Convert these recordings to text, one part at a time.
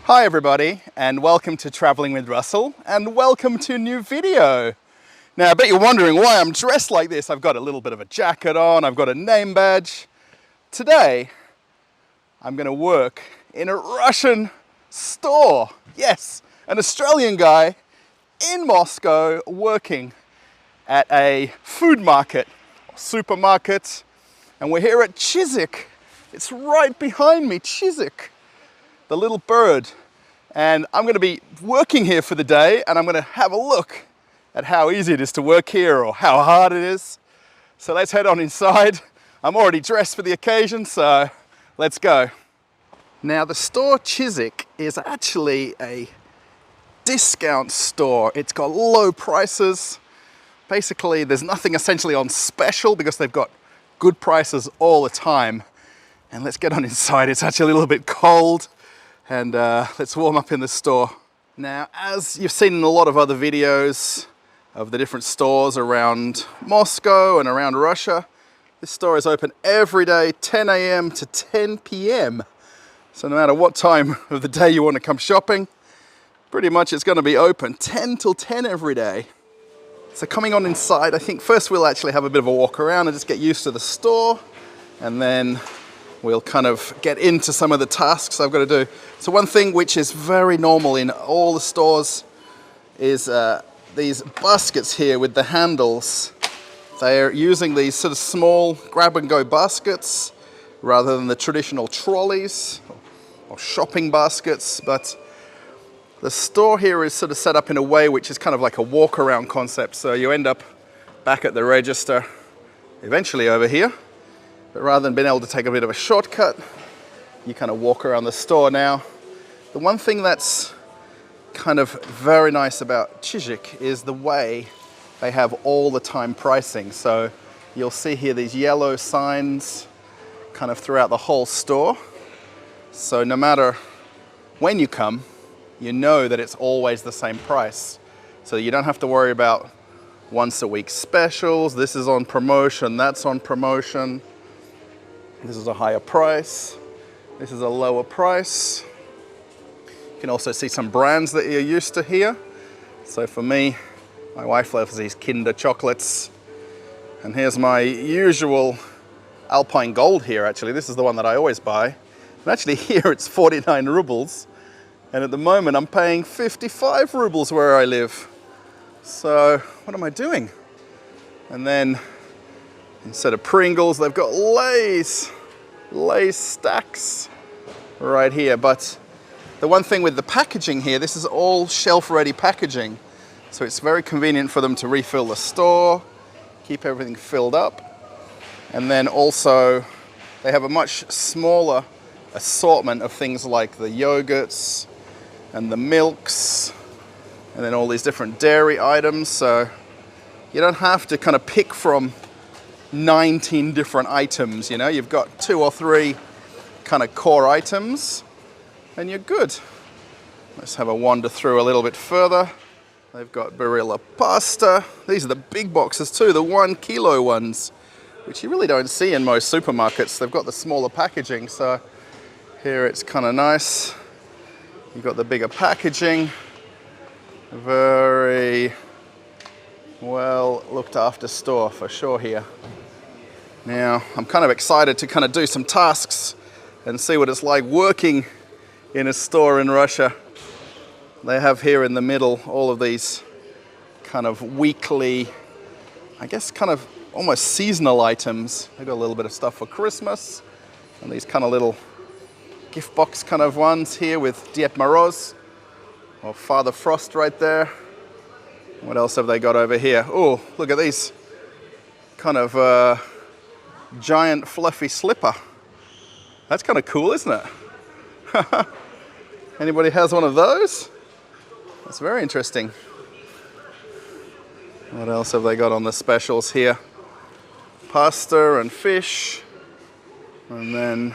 Hi everybody, and welcome to Traveling with Russell, and welcome to a new video. Now I bet you're wondering why I'm dressed like this. I've got a little bit of a jacket on, I've got a name badge. Today, I'm going to work in a Russian store. Yes, an Australian guy in Moscow working at a food market, supermarket, and we're here at Chizhik. It's right behind me, Chizhik, the little bird. And I'm going to be working here for the day, and I'm going to have a look at how easy it is to work here or how hard it is. So let's head on inside. I'm already dressed for the occasion, so let's go. Now the store Chizhik is actually a discount store. It's got low prices. Basically, there's nothing essentially on special because they've got good prices all the time. And let's get on inside. It's actually a little bit cold. And let's warm up in the store. Now, as you've seen in a lot of other videos of the different stores around Moscow and around Russia, this store is open every day, 10 a.m. to 10 p.m. So no matter what time of the day you want to come shopping, pretty much it's going to be open 10 till 10 every day. So coming on inside, I think first we'll actually have a bit of a walk around and just get used to the store, and then we'll kind of get into some of the tasks I've got to do. So one thing which is very normal in all the stores is these baskets here with the handles. They're using these sort of small grab-and-go baskets rather than the traditional trolleys or shopping baskets. But the store here is sort of set up in a way which is kind of like a walk-around concept. So you end up back at the register, eventually over here. But rather than being able to take a bit of a shortcut, you kind of walk around the store now. The one thing that's kind of very nice about Chizhik is the way they have all the time pricing. So you'll see here these yellow signs kind of throughout the whole store. So no matter when you come, you know that it's always the same price. So you don't have to worry about once a week specials. This is on promotion, that's on promotion. This is a higher price. This is a lower price. You can also see some brands that you're used to here. So for me, my wife loves these Kinder chocolates. And here's my usual Alpine Gold here, actually. This is the one that I always buy. And actually here it's 49 rubles. And at the moment I'm paying 55 rubles where I live. So what am I doing? And then instead of Pringles, they've got Lay's stacks right here. But the one thing with the packaging here, this is all shelf-ready packaging. So it's very convenient for them to refill the store, keep everything filled up. And then also, they have a much smaller assortment of things like the yogurts and the milks, and then all these different dairy items. So you don't have to kind of pick from 19 different items, you know, you've got 2 or 3 kind of core items and you're good. Let's have a wander through a little bit further. They've got Barilla pasta. These are the big boxes too, the 1 kilo ones, which you really don't see in most supermarkets. They've got the smaller packaging, so here it's kind of nice. You've got the bigger packaging, very well looked after store for sure here. Now, I'm kind of excited to kind of do some tasks and see what it's like working in a store in Russia. They have here in the middle all of these kind of weekly, I guess kind of almost seasonal items. They've got a little bit of stuff for Christmas and these kind of little gift box kind of ones here with Ded Moroz or Father Frost right there. What else have they got over here? Oh, look at these kind of giant fluffy slipper. That's kind of cool, isn't it? Anybody has one of those? That's very interesting. What else have they got on the specials here? Pasta and fish. And then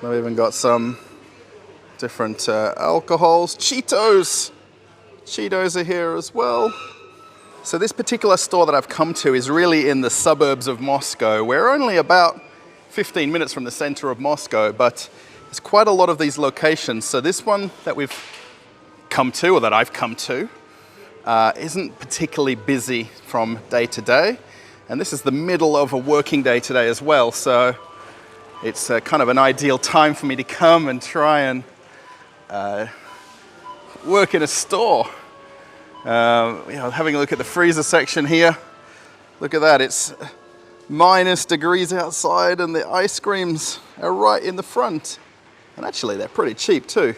they've even got some different alcohols. Cheetos. Cheetos are here as well. So this particular store that I've come to is really in the suburbs of Moscow. We're only about 15 minutes from the center of Moscow, but there's quite a lot of these locations. So this one that we've come to, or that I've come to, isn't particularly busy from day to day. And this is the middle of a working day today as well. So it's kind of an ideal time for me to come and try and work in a store. Having a look at the freezer section here. Look at that, it's -degrees outside and the ice creams are right in the front. And actually they're pretty cheap too.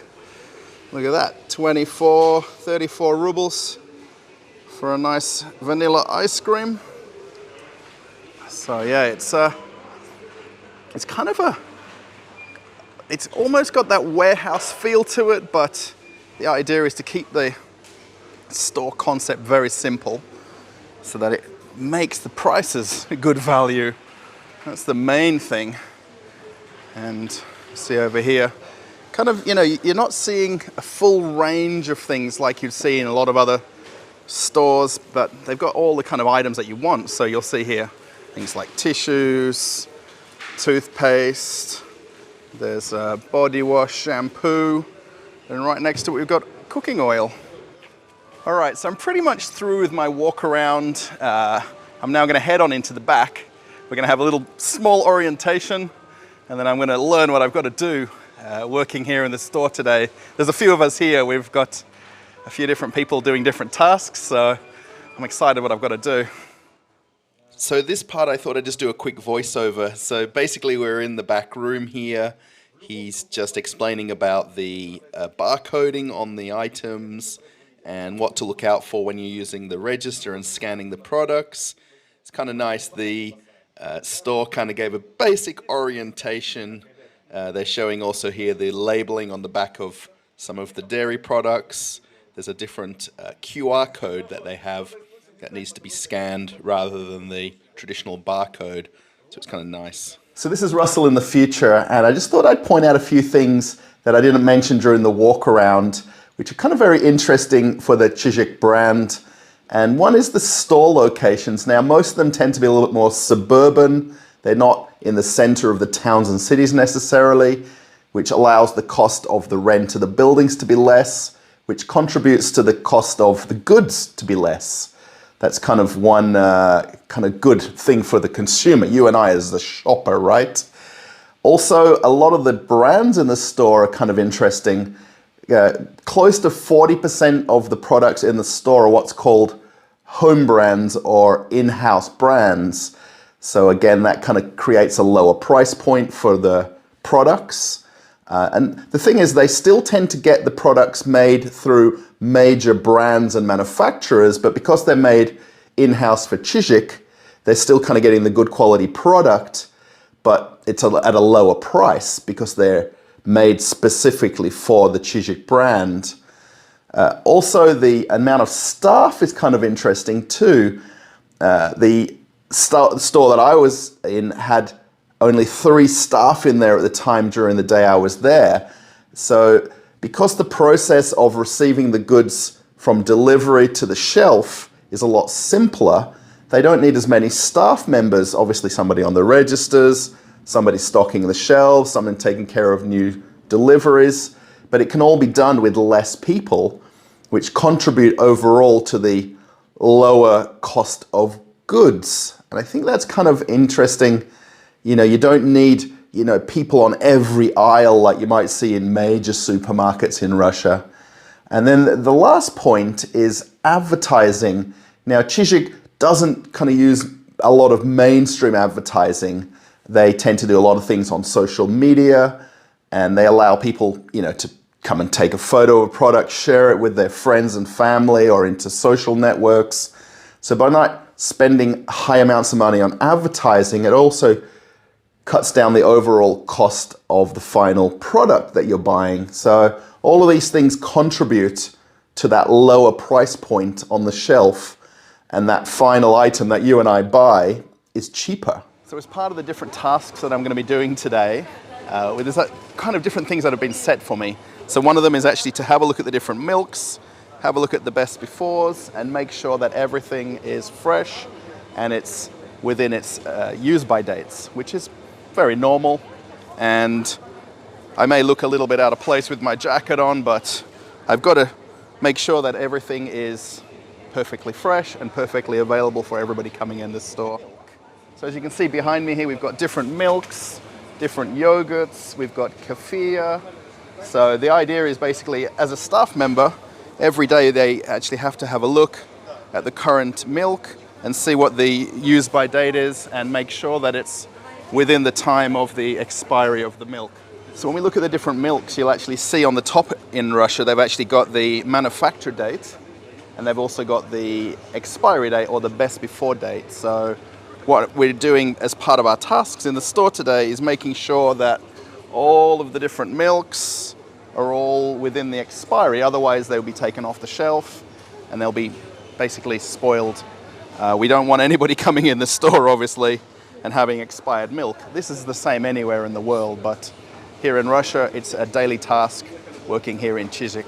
Look at that, 24, 34 rubles for a nice vanilla ice cream. So yeah, it's kind of it's almost got that warehouse feel to it, but the idea is to keep the store concept very simple so that it makes the prices a good value. That's the main thing. And see over here, kind of, you're not seeing a full range of things like you'd see in a lot of other stores, but they've got all the kind of items that you want. So you'll see here things like tissues, toothpaste, there's body wash, shampoo, and right next to it we've got cooking oil. All right, so I'm pretty much through with my walk around. I'm now going to head on into the back. We're going to have a little small orientation, and then I'm going to learn what I've got to do working here in the store today. There's a few of us here. We've got a few different people doing different tasks, so I'm excited what I've got to do. So this part I thought I'd just do a quick voiceover. So basically we're in the back room here. He's just explaining about the barcoding on the items and what to look out for when you're using the register and scanning the products. It's kind of nice. The store kind of gave a basic orientation. They're showing also here the labeling on the back of some of the dairy products. There's a different QR code that they have that needs to be scanned rather than the traditional barcode. So it's kind of nice. So this is Russell in the future, and I just thought I'd point out a few things that I didn't mention during the walk around, which are kind of very interesting for the Chizhik brand. And one is the store locations. Now, most of them tend to be a little bit more suburban. They're not in the center of the towns and cities necessarily, which allows the cost of the rent of the buildings to be less, which contributes to the cost of the goods to be less. That's kind of one kind of good thing for the consumer, you and I as the shopper, right? Also, a lot of the brands in the store are kind of interesting. Close to 40% of the products in the store are what's called home brands or in-house brands. So again, that kind of creates a lower price point for the products. And the thing is, they still tend to get the products made through major brands and manufacturers, but because they're made in-house for Chizhik, they're still kind of getting the good quality product, but it's at a lower price because they're made specifically for the Chizhik brand. Also, the amount of staff is kind of interesting too. The store that I was in had only 3 staff in there at the time during the day I was there. So because the process of receiving the goods from delivery to the shelf is a lot simpler, they don't need as many staff members. Obviously somebody on the registers, somebody stocking the shelves, someone taking care of new deliveries, but it can all be done with less people, which contribute overall to the lower cost of goods. And I think that's kind of interesting. You don't need, people on every aisle like you might see in major supermarkets in Russia. And then the last point is advertising. Now, Chizhik doesn't kind of use a lot of mainstream advertising. They tend to do a lot of things on social media, and they allow people, to come and take a photo of a product, share it with their friends and family or into social networks. So by not spending high amounts of money on advertising, it also cuts down the overall cost of the final product that you're buying. So all of these things contribute to that lower price point on the shelf, and that final item that you and I buy is cheaper. So as part of the different tasks that I'm going to be doing today, there's kind of different things that have been set for me. So one of them is actually to have a look at the different milks, have a look at the best befores, and make sure that everything is fresh and it's within its use by dates, which is very normal. And I may look a little bit out of place with my jacket on, but I've got to make sure that everything is perfectly fresh and perfectly available for everybody coming in this store. So as you can see behind me here, we've got different milks, different yogurts, we've got kefir. So the idea is basically, as a staff member, every day they actually have to have a look at the current milk and see what the use by date is and make sure that it's within the time of the expiry of the milk. So when we look at the different milks, you'll actually see on the top in Russia, they've actually got the manufacture date, and they've also got the expiry date or the best before date. So what we're doing as part of our tasks in the store today is making sure that all of the different milks are all within the expiry. Otherwise, they'll be taken off the shelf and they'll be basically spoiled. We don't want anybody coming in the store, obviously, and having expired milk. This is the same anywhere in the world, but here in Russia, it's a daily task working here in Chizhik.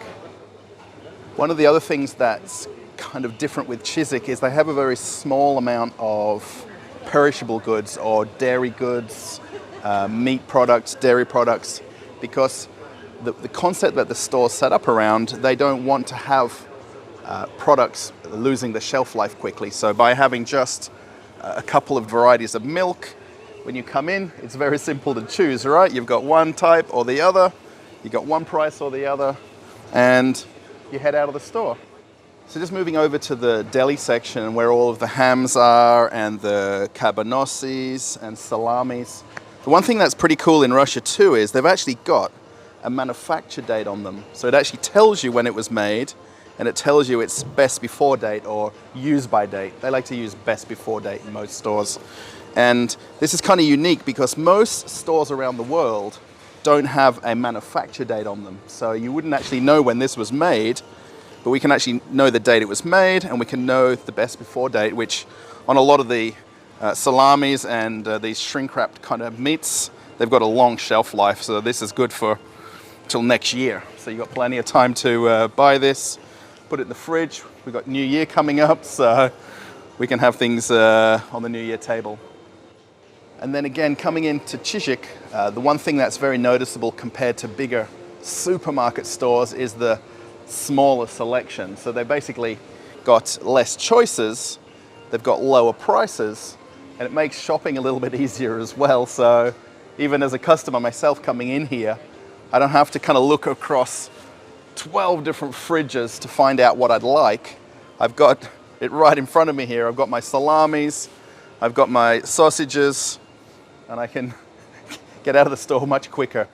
One of the other things that's kind of different with Chizhik is they have a very small amount of perishable goods or dairy goods, meat products, dairy products, because the concept that the store's set up around, they don't want to have products losing the shelf life quickly. So by having just a couple of varieties of milk, when you come in, it's very simple to choose, right? You've got one type or the other, you've got one price or the other, and you head out of the store. So just moving over to the deli section where all of the hams are and the cabanossis and salamis. The one thing that's pretty cool in Russia too is they've actually got a manufacture date on them. So it actually tells you when it was made, and it tells you its best before date or use by date. They like to use best before date in most stores. And this is kind of unique because most stores around the world don't have a manufacture date on them. So you wouldn't actually know when this was made, but we can actually know the date it was made, and we can know the best before date, which on a lot of the salamis and these shrink-wrapped kind of meats, they've got a long shelf life. So this is good for till next year. So you've got plenty of time to buy this, put it in the fridge. We've got New Year coming up, so we can have things on the New Year table. And then again, coming into Chizhik, the one thing that's very noticeable compared to bigger supermarket stores is the smaller selection. So they've basically got less choices, they've got lower prices, and it makes shopping a little bit easier as well. So even as a customer myself coming in here, I don't have to kind of look across 12 different fridges to find out what I'd like. I've got it right in front of me here. I've got my salamis, I've got my sausages, and I can get out of the store much quicker.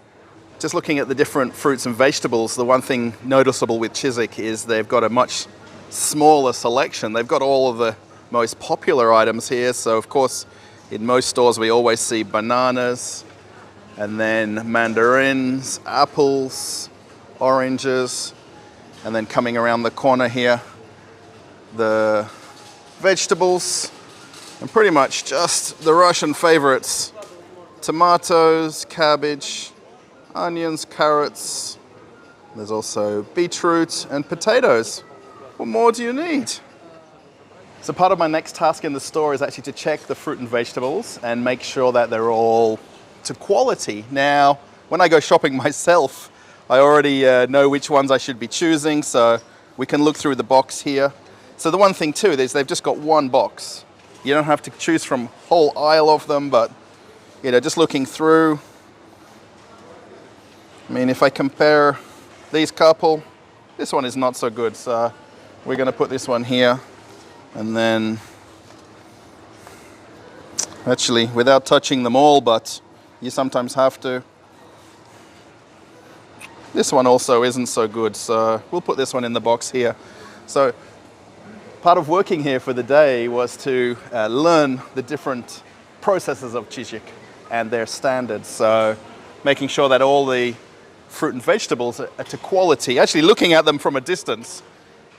Just looking at the different fruits and vegetables, the one thing noticeable with Chizhik is they've got a much smaller selection. They've got all of the most popular items here. So of course, in most stores, we always see bananas, and then mandarins, apples, oranges, and then coming around the corner here, the vegetables, and pretty much just the Russian favorites: tomatoes, cabbage, onions, carrots. There's also beetroot and potatoes. What more do you need? So part of my next task in the store is actually to check the fruit and vegetables and make sure that they're all to quality. Now, when I go shopping myself, I already know which ones I should be choosing, so we can look through the box here. So the one thing too is they've just got one box. You don't have to choose from a whole aisle of them, but you know, just looking through, I mean, if I compare these couple, this one is not so good, so we're going to put this one here, and then actually without touching them all, but you sometimes have to. This one also isn't so good, so we'll put this one in the box here. So part of working here for the day was to learn the different processes of Chizhik and their standards. So making sure that all the fruit and vegetables are to quality. Actually looking at them from a distance,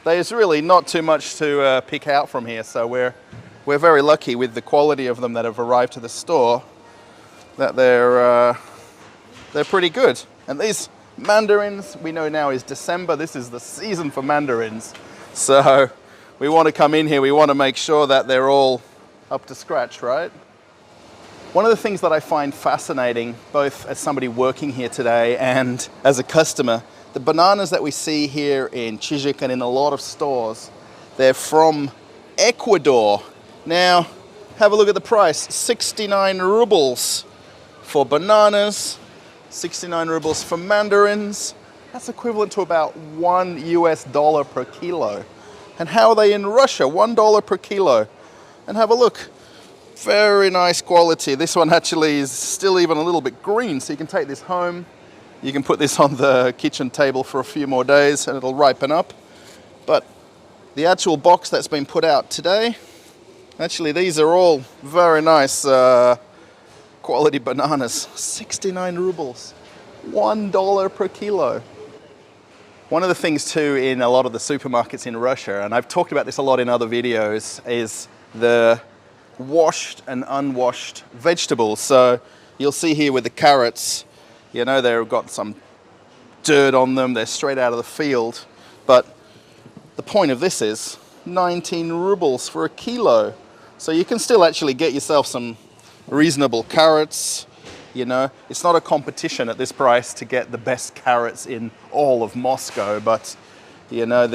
there's really not too much to pick out from here. So we're very lucky with the quality of them that have arrived to the store, that they're pretty good. And these mandarins, we know now is December. This is the season for mandarins. So we want to come in here, we want to make sure that they're all up to scratch, right? One of the things that I find fascinating, both as somebody working here today and as a customer, the bananas that we see here in Chizhik and in a lot of stores, they're from Ecuador. Now, have a look at the price, 69 rubles for bananas, 69 rubles for mandarins. That's equivalent to about $1 per kilo. And how are they in Russia? $1 per kilo. And have a look. Very nice quality. This one actually is still even a little bit green, so you can take this home. You can put this on the kitchen table for a few more days and it'll ripen up. But the actual box that's been put out today, actually these are all very nice quality bananas. 69 rubles, $1 per kilo. One of the things too in a lot of the supermarkets in Russia, and I've talked about this a lot in other videos, is the washed and unwashed vegetables. So you'll see here with the carrots, you know, they've got some dirt on them, they're straight out of the field. But the point of this is 19 rubles for a kilo. So you can still actually get yourself some reasonable carrots. You know, it's not a competition at this price to get the best carrots in all of Moscow, but you know,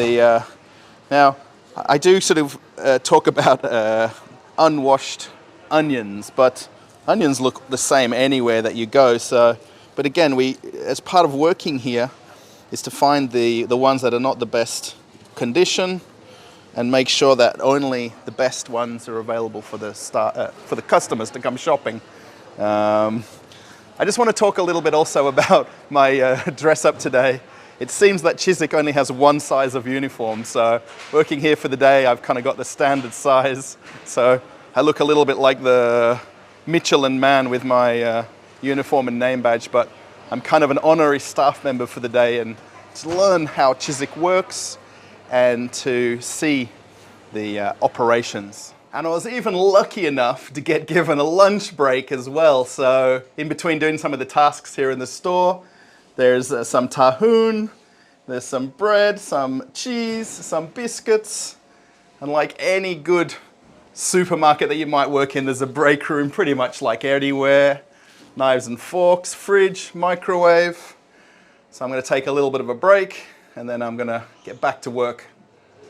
now I do sort of talk about unwashed onions, but onions look the same anywhere that you go. So, but again, as part of working here, is to find the ones that are not the best condition, and make sure that only the best ones are available for the customers to come shopping. I just want to talk a little bit also about my dress up today. It seems that Chizhik only has one size of uniform, so working here for the day, I've kind of got the standard size. So I look a little bit like the Michelin man with my uniform and name badge, but I'm kind of an honorary staff member for the day, and to learn how Chizhik works and to see the operations. And I was even lucky enough to get given a lunch break as well. So in between doing some of the tasks here in the store, there's some tahun, there's some bread, some cheese, some biscuits. And like any good supermarket that you might work in, there's a break room pretty much like anywhere. Knives and forks, fridge, microwave. So I'm going to take a little bit of a break and then I'm going to get back to work.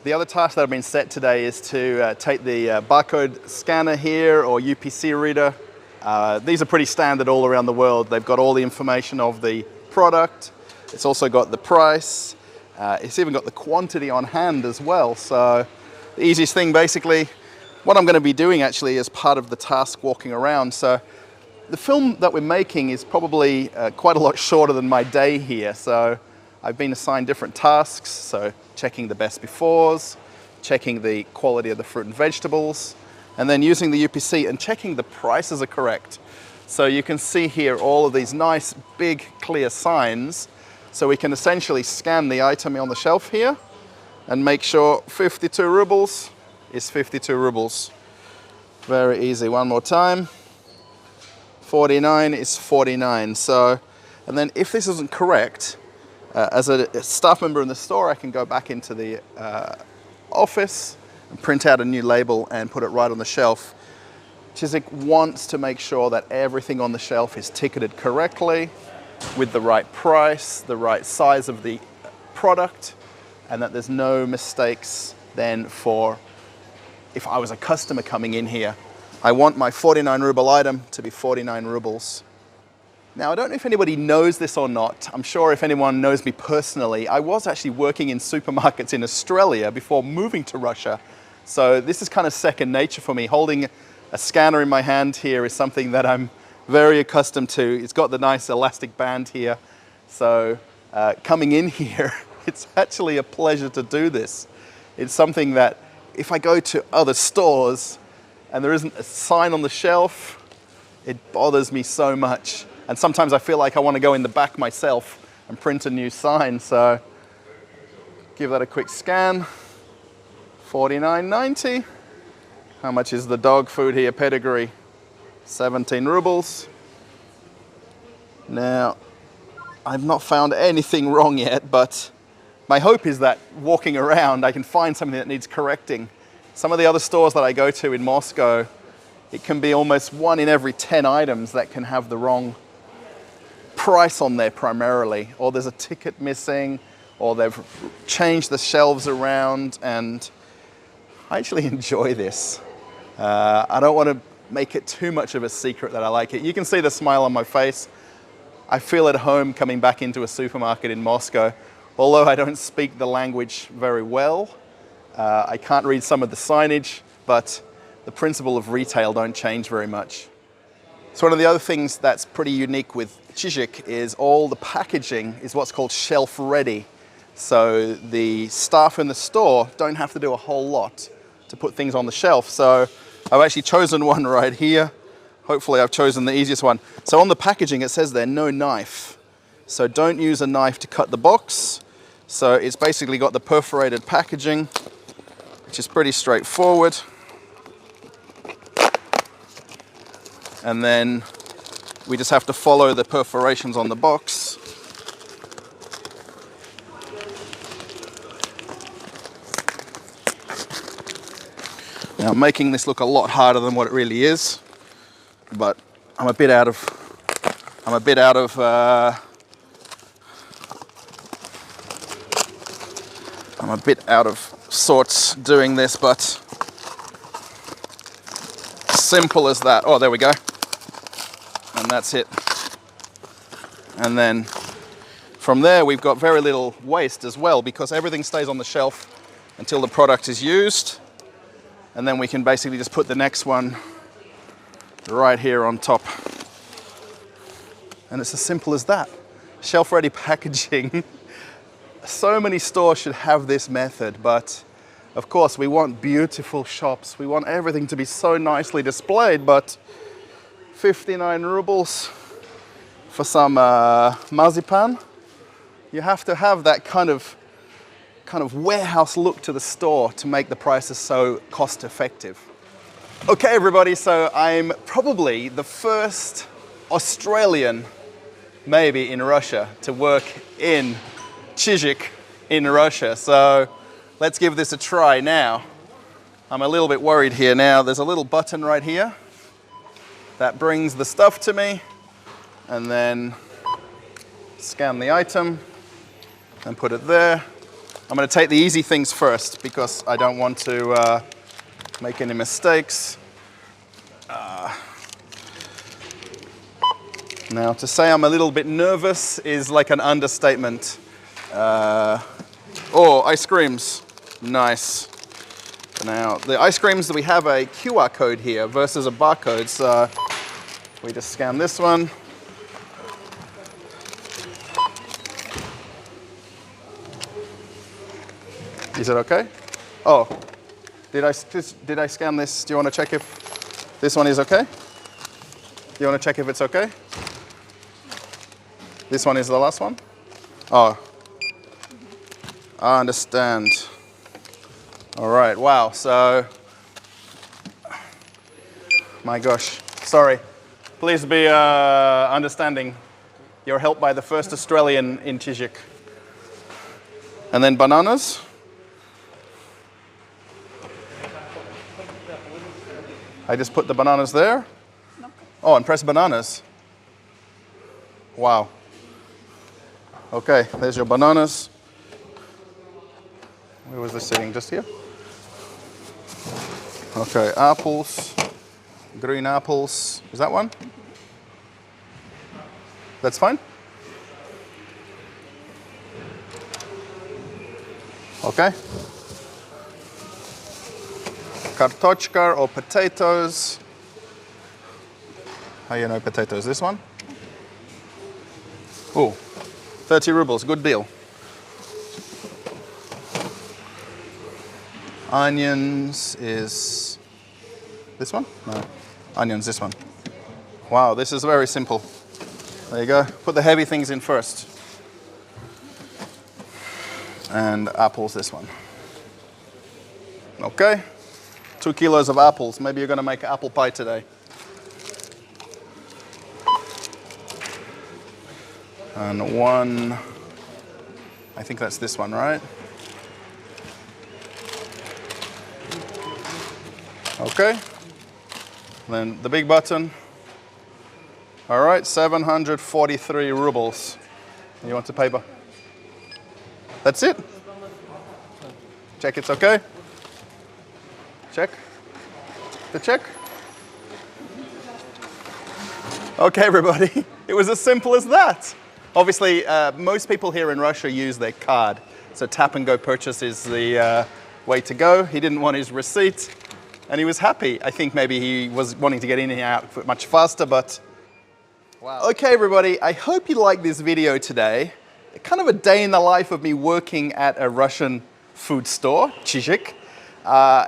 The other task that I've been set today is to take the barcode scanner here, or UPC reader. These are pretty standard all around the world. They've got all the information of the product. It's also got the price. It's even got the quantity on hand as well. So the easiest thing basically, what I'm going to be doing actually as part of the task walking around. So the film that we're making is probably quite a lot shorter than my day here. So I've been assigned different tasks, so checking the best befores, checking the quality of the fruit and vegetables, and then using the UPC and checking the prices are correct. So you can see here all of these nice, big, clear signs. So we can essentially scan the item on the shelf here and make sure 52 rubles is 52 rubles. Very easy. One more time. 49 is 49. So, and then if this isn't correct, as a staff member in the store, I can go back into the office and print out a new label and put it right on the shelf. Chizhik wants to make sure that everything on the shelf is ticketed correctly, with the right price, the right size of the product, and that there's no mistakes then for, if I was a customer coming in here, I want my 49 ruble item to be 49 rubles. Now, I don't know if anybody knows this or not. I'm sure if anyone knows me personally, I was actually working in supermarkets in Australia before moving to Russia. So this is kind of second nature for me. Holding a scanner in my hand here is something that I'm very accustomed to. It's got the nice elastic band here. So coming in here, it's actually a pleasure to do this. It's something that if I go to other stores and there isn't a sign on the shelf, it bothers me so much. And sometimes I feel like I want to go in the back myself and print a new sign. So give that a quick scan. 49.90. How much is the dog food here? Pedigree. 17 rubles. Now, I've not found anything wrong yet, but my hope is that walking around, I can find something that needs correcting. Some of the other stores that I go to in Moscow, it can be almost 1 in every 10 items that can have the wrong price on there primarily, or there's a ticket missing, or they've changed the shelves around, and I actually enjoy this. I don't want to make it too much of a secret that I like it. You can see the smile on my face. I feel at home coming back into a supermarket in Moscow. Although I don't speak the language very well, I can't read some of the signage, but the principle of retail don't change very much. So one of the other things that's pretty unique with Chizhik is all the packaging is what's called shelf ready. So the staff in the store don't have to do a whole lot to put things on the shelf. So I've actually chosen one right here. Hopefully I've chosen the easiest one. So on the packaging it says there, no knife. So don't use a knife to cut the box. So it's basically got the perforated packaging, which is pretty straightforward. And then we just have to follow the perforations on the box. Now, I'm making this look a lot harder than what it really is, but I'm a bit out of sorts doing this, but simple as that. Oh, there we go. And that's it. And then from there, we've got very little waste as well, because everything stays on the shelf until the product is used. And then we can basically just put the next one right here on top. And it's as simple as that. Shelf-ready packaging. So many stores should have this method, but of course we want beautiful shops. We want everything to be so nicely displayed, but 59 rubles for some marzipan. You have to have that kind of warehouse look to the store to make the prices so cost effective. Okay everybody, so I'm probably the first Australian, maybe in Russia, to work in Chizhik in Russia. So let's give this a try now. I'm a little bit worried here now. There's a little button right here that brings the stuff to me, and then scan the item and put it there. I'm going to take the easy things first because I don't want to make any mistakes. Now, to say I'm a little bit nervous is like an understatement. Oh, ice creams. Nice. Now, the ice creams, we have a QR code here versus a barcode. So we just scan this one. Is it okay? Oh, did I scan this? Do you want to check if this one is okay? Do you want to check if it's okay? This one is the last one? Oh, I understand. All right, wow, so, my gosh, sorry. Please be understanding. You're helped by the first Australian in Chizhik. And then bananas. I just put the bananas there. Oh, and press bananas. Wow. Okay, there's your bananas. Where was this sitting? Just here? Okay, apples. Green apples. Is that one? That's fine? Okay. Kartochka or potatoes. How do you know potatoes? This one? Oh, 30 rubles, good deal. Onions is this one? No, onions this one. Wow, this is very simple. There you go. Put the heavy things in first. And apples this one. Okay. 2 kilos of apples. Maybe you're going to make apple pie today. And one, I think that's this one, right? Okay. Then the big button. All right, 743 rubles. You want the paper? That's it. Check it's okay. Check. The check. Okay, everybody. It was as simple as that. Obviously, most people here in Russia use their card. So tap and go purchase is the way to go. He didn't want his receipt and he was happy. I think maybe he was wanting to get in and out much faster, but wow. Okay, everybody, I hope you liked this video today. Kind of a day in the life of me working at a Russian food store, Chizhik.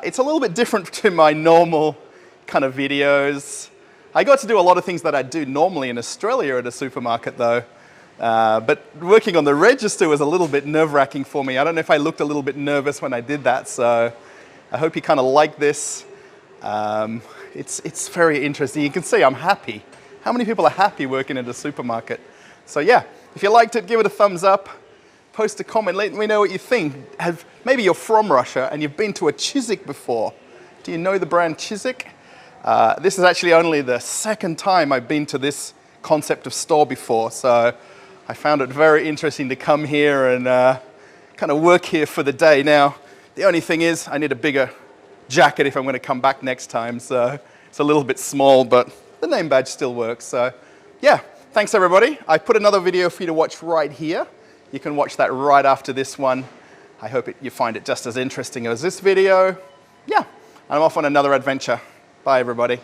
It's a little bit different to my normal kind of videos. I got to do a lot of things that I do normally in Australia at a supermarket though. But working on the register was a little bit nerve-wracking for me. I don't know if I looked a little bit nervous when I did that, so I hope you kind of like this. It's very interesting. You can see I'm happy. How many people are happy working at a supermarket? So yeah, if you liked it, give it a thumbs up. Post a comment, let me know what you think. Maybe you're from Russia and you've been to a Chizhik before. Do you know the brand Chizhik? This is actually only the second time I've been to this concept of store before, so I found it very interesting to come here and kind of work here for the day. Now, the only thing is I need a bigger jacket if I'm going to come back next time, so it's a little bit small, but the name badge still works. So yeah, thanks everybody. I put another video for you to watch right here. You can watch that right after this one. I hope you find it just as interesting as this video. Yeah, I'm off on another adventure. Bye everybody.